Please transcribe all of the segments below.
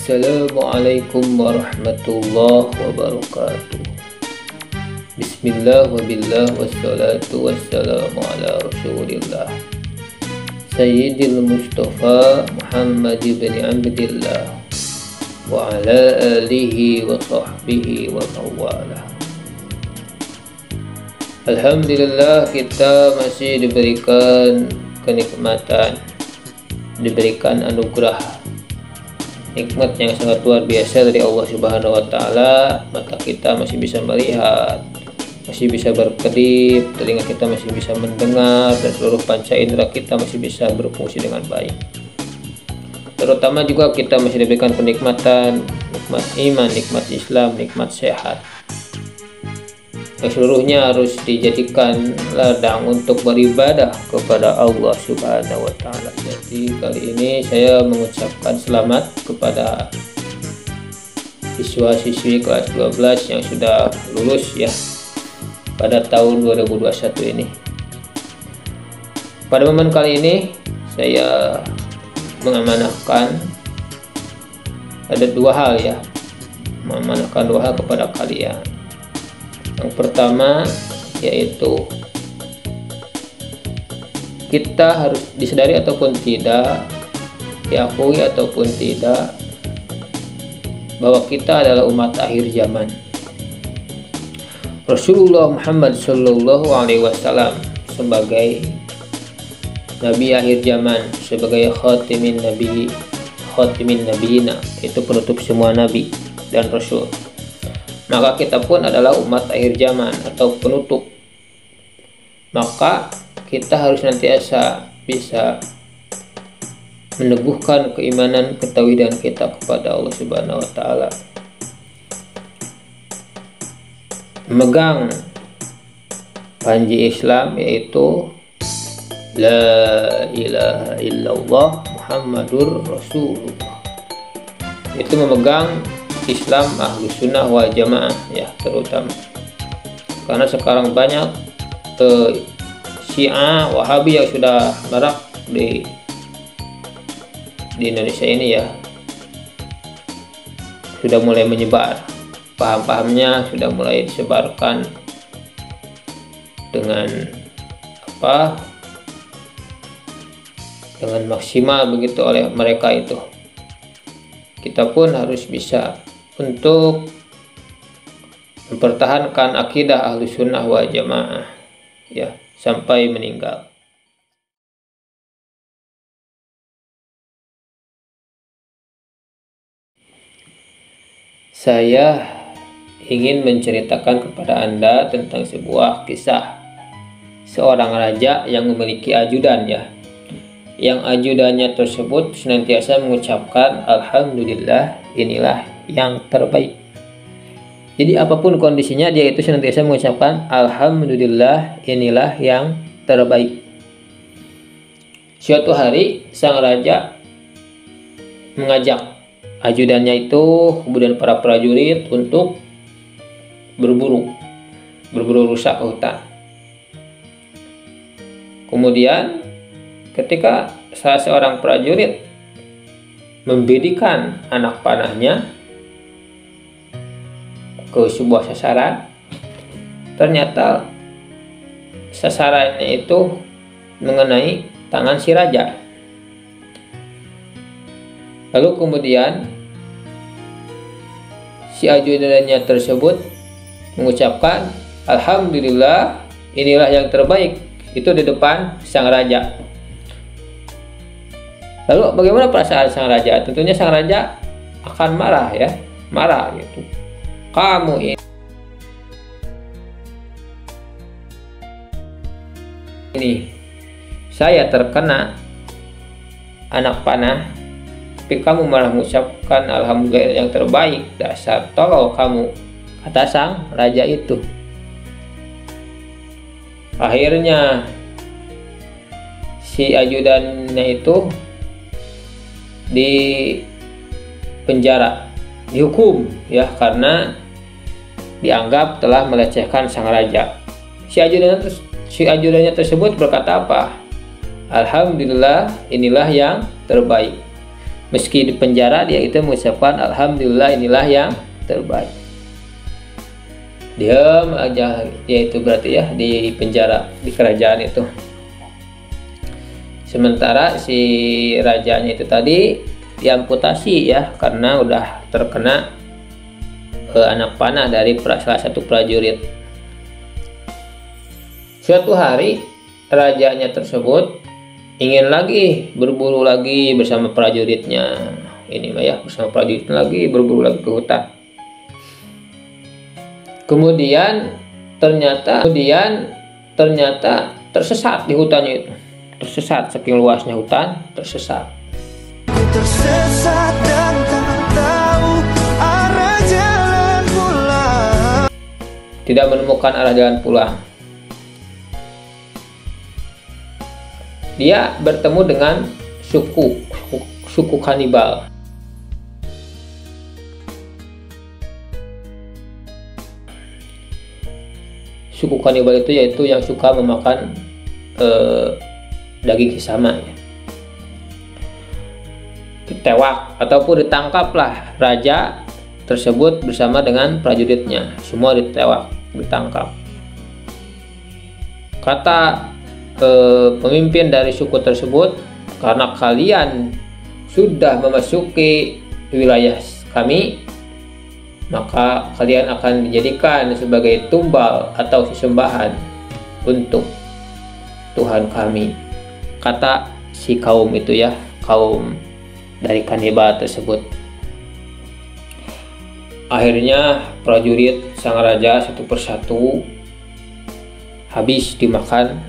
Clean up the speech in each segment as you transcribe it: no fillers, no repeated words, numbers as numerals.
Assalamualaikum warahmatullahi wabarakatuh. Bismillah wabillah wassalatu wassalamu ala rasulillah Sayyidil Mustafa Muhammad ibn Abdillah wa ala alihi wa sahbihi wa mawalah. Alhamdulillah, kita masih diberikan kenikmatan, diberikan anugerah, nikmat yang sangat luar biasa dari Allah Subhanahu wa Ta'ala. Mata kita masih bisa melihat, masih bisa berkedip, telinga kita masih bisa mendengar, dan seluruh panca indera kita masih bisa berfungsi dengan baik. Terutama juga kita masih diberikan kenikmatan, nikmat iman, nikmat Islam, nikmat sehat, yang seluruhnya harus dijadikan ladang untuk beribadah kepada Allah Subhanahu wa Ta'ala. Jadi kali ini saya mengucapkan selamat kepada siswa-siswi kelas 12 yang sudah lulus ya pada tahun 2021 ini. Pada momen kali ini saya mengamanahkan ada dua hal ya, mengamanahkan dua hal kepada kalian. Yang pertama yaitu kita harus disadari ataupun tidak, diakui ataupun tidak, bahwa kita adalah umat akhir zaman. Rasulullah Muhammad Sallallahu Alaihi Wasallam sebagai Nabi akhir zaman, sebagai khatimin nabiyina, itu penutup semua nabi dan rasul. Maka kita pun adalah umat akhir zaman atau penutup. Maka kita harus senantiasa bisa meneguhkan keimanan, ketauhidan kita kepada Allah Subhanahu wa Ta'ala, memegang panji Islam yaitu La ilaha illallah Muhammadur Rasulullah. Itu memegang Islam Ahlus Sunnah wal Jamaah ya, terutama karena sekarang banyak Syiah Wahabi yang sudah marak di Indonesia ini ya, sudah mulai menyebar paham-pahamnya, sudah mulai disebarkan dengan dengan maksimal begitu oleh mereka itu. Kita pun harus bisa untuk mempertahankan akidah Ahlus Sunnah wal Jamaah ya sampai meninggal. Saya ingin menceritakan kepada Anda tentang sebuah kisah seorang raja yang memiliki ajudan ya, yang ajudannya tersebut senantiasa mengucapkan Alhamdulillah, inilah yang terbaik. Jadi apapun kondisinya, dia itu senantiasa mengucapkan Alhamdulillah, inilah yang terbaik. Suatu hari sang raja mengajak ajudannya itu, kemudian para prajurit untuk berburu rusa ke hutan. Kemudian ketika salah seorang prajurit membidikan anak panahnya ke sebuah sasaran, ternyata sasarannya itu mengenai tangan si raja. Lalu kemudian si ajudannya tersebut mengucapkan Alhamdulillah, inilah yang terbaik, itu di depan sang raja. Lalu bagaimana perasaan sang raja? Tentunya sang raja akan marah ya, marah gitu. Kamu ini saya terkena anak panah, tapi kamu malah mengucapkan Alhamdulillah yang terbaik. Dasar tolol kamu, kata sang raja itu. Akhirnya si ajudannya itu di penjara, dihukum ya, karena dianggap telah melecehkan sang raja. Si ajudannya tersebut berkata apa? Alhamdulillah, inilah yang terbaik. Meski di penjara, dia itu mengucapkan alhamdulillah, inilah yang terbaik. Diam aja, yaitu berarti ya di penjara, di kerajaan itu. Sementara si rajanya itu tadi diamputasi ya, karena udah terkena anak panah dari salah satu prajurit. Suatu hari rajanya tersebut ingin lagi berburu lagi bersama prajuritnya. Ini mah ya, bersama prajuritnya lagi berburu lagi ke hutan. Kemudian ternyata tersesat di hutannya itu. Tersesat, saking luasnya hutan, tersesat. Tersesat dan tak tahu arah jalan pulang. Tidak menemukan arah jalan pulang. Dia bertemu dengan suku kanibal. Suku kanibal itu yaitu yang suka memakan daging sesama ya. Ditewak ataupun ditangkaplah raja tersebut bersama dengan prajuritnya. Semua ditewak, ditangkap. Kata pemimpin dari suku tersebut, karena kalian sudah memasuki wilayah kami, maka kalian akan dijadikan sebagai tumbal atau sesembahan untuk Tuhan kami. Kata si kaum itu ya, kaum dari kanibal tersebut. Akhirnya prajurit sang raja satu persatu habis dimakan,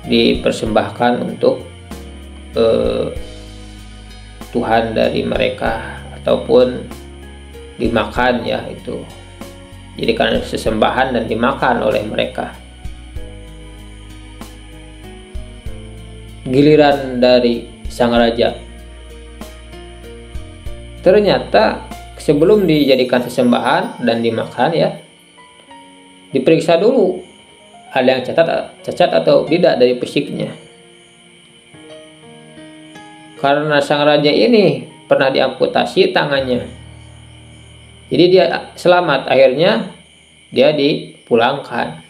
dipersembahkan untuk Tuhan dari mereka, ataupun dimakan ya, itu jadikan sesembahan dan dimakan oleh mereka. Giliran dari sang raja, ternyata sebelum dijadikan sesembahan dan dimakan ya, diperiksa dulu ada yang cacat atau tidak dari fisiknya. Karena sang raja ini pernah diamputasi tangannya, jadi dia selamat. Akhirnya dia dipulangkan,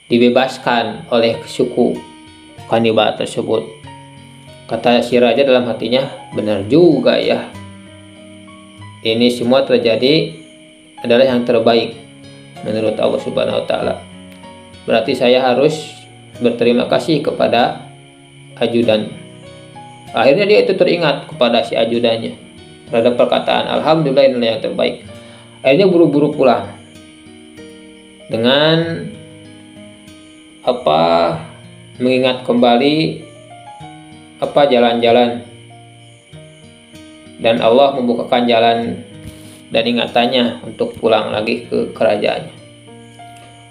dibebaskan oleh suku kanibal tersebut. Kata si raja dalam hatinya, benar juga ya, ini semua terjadi adalah yang terbaik menurut Allah Subhanahu wa Ta'ala. Berarti saya harus berterima kasih kepada ajudan. Akhirnya dia itu teringat kepada si ajudannya terhadap perkataan alhamdulillah, inilah yang terbaik. Akhirnya buru-buru pulang dengan mengingat kembali jalan-jalan, dan Allah membukakan jalan dan ingatannya untuk pulang lagi ke kerajaannya.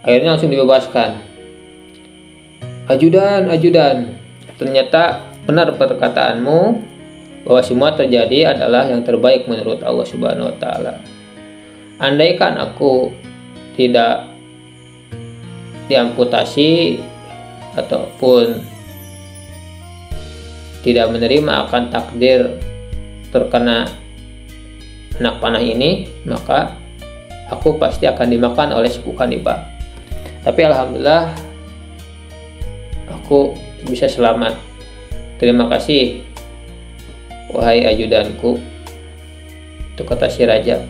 Akhirnya langsung dibebaskan. Ajudan, ternyata benar perkataanmu bahwa semua terjadi adalah yang terbaik menurut Allah Subhanahu wa Ta'ala. Andaikan aku tidak diamputasi ataupun tidak menerima akan takdir terkena anak panah ini, maka aku pasti akan dimakan oleh suku kanibal. Tapi alhamdulillah aku bisa selamat. Terima kasih wahai ajudanku, itu kata si raja.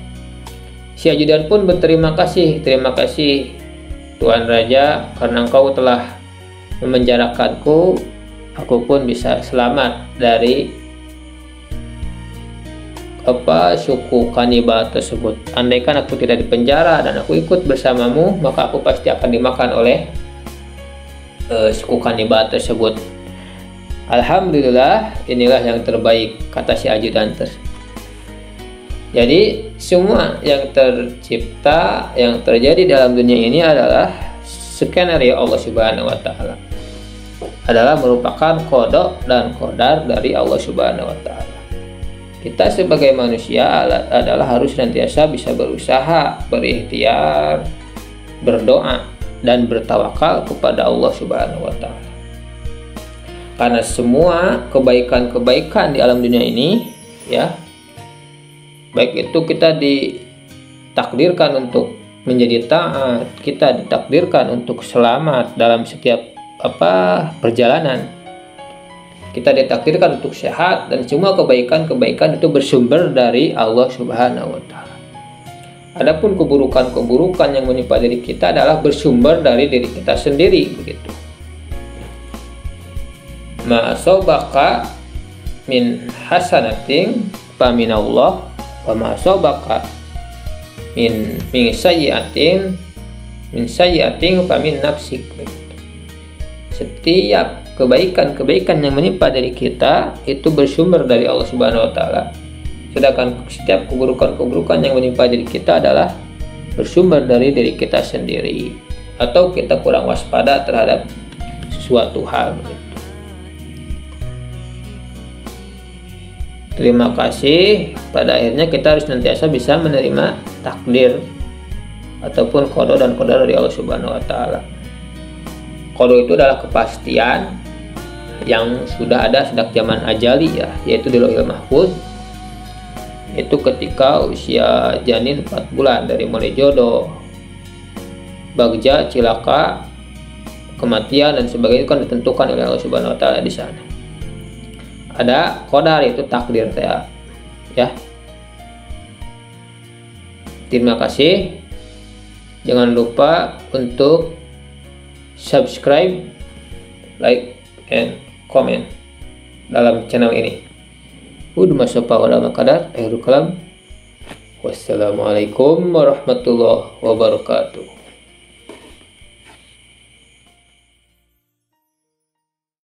Si ajudan pun berterima kasih, terima kasih Tuan Raja, karena engkau telah memenjarakanku, aku pun bisa selamat dari suku kanibal tersebut. Andaikan aku tidak dipenjara dan aku ikut bersamamu, maka aku pasti akan dimakan oleh suku kanibal tersebut. Alhamdulillah, inilah yang terbaik, kata si ajudan tersebut. Jadi semua yang tercipta, yang terjadi dalam dunia ini adalah skenario Allah Subhanahu wa Ta'ala, adalah merupakan kodok dan kodar dari Allah Subhanahu wa Ta'ala. Kita sebagai manusia adalah harus senantiasa bisa berusaha, berikhtiar, berdoa, dan bertawakal kepada Allah Subhanahu wa Ta'ala. Karena semua kebaikan-kebaikan di alam dunia ini, ya, baik itu kita ditakdirkan untuk menjadi taat, kita ditakdirkan untuk selamat dalam setiap perjalanan, kita ditakdirkan untuk sehat, dan semua kebaikan-kebaikan itu bersumber dari Allah Subhanahu wa Ta'ala. Adapun keburukan-keburukan yang menimpa diri kita adalah bersumber dari diri kita sendiri, begitu. Ma asobaka min hasanatin fa min Allah, wa ma asobaka min sayyi'atin fa min nafsik. Setiap kebaikan-kebaikan yang menimpa diri kita itu bersumber dari Allah Subhanahu wa Ta'ala. Sedangkan setiap keburukan-keburukan yang menimpa diri kita adalah bersumber dari diri kita sendiri, atau kita kurang waspada terhadap sesuatu hal. Terima kasih. Pada akhirnya kita harus nantiasa bisa menerima takdir ataupun qada dan qadar dari Allah Subhanahu wa Ta'ala. Qada itu adalah kepastian yang sudah ada sejak zaman ajali, ya, yaitu di Lauhil Mahfuz. Itu ketika usia janin 4 bulan, dari mulai jodoh, bagja, cilaka, kematian dan sebagainya kan ditentukan oleh Allah Subhanahu wa Ta'ala di sana. Ada qadar, itu takdir, ya. Terima kasih. Jangan lupa untuk subscribe, like, and comment dalam channel ini. Wassalamualaikum warahmatullahi wabarakatuh.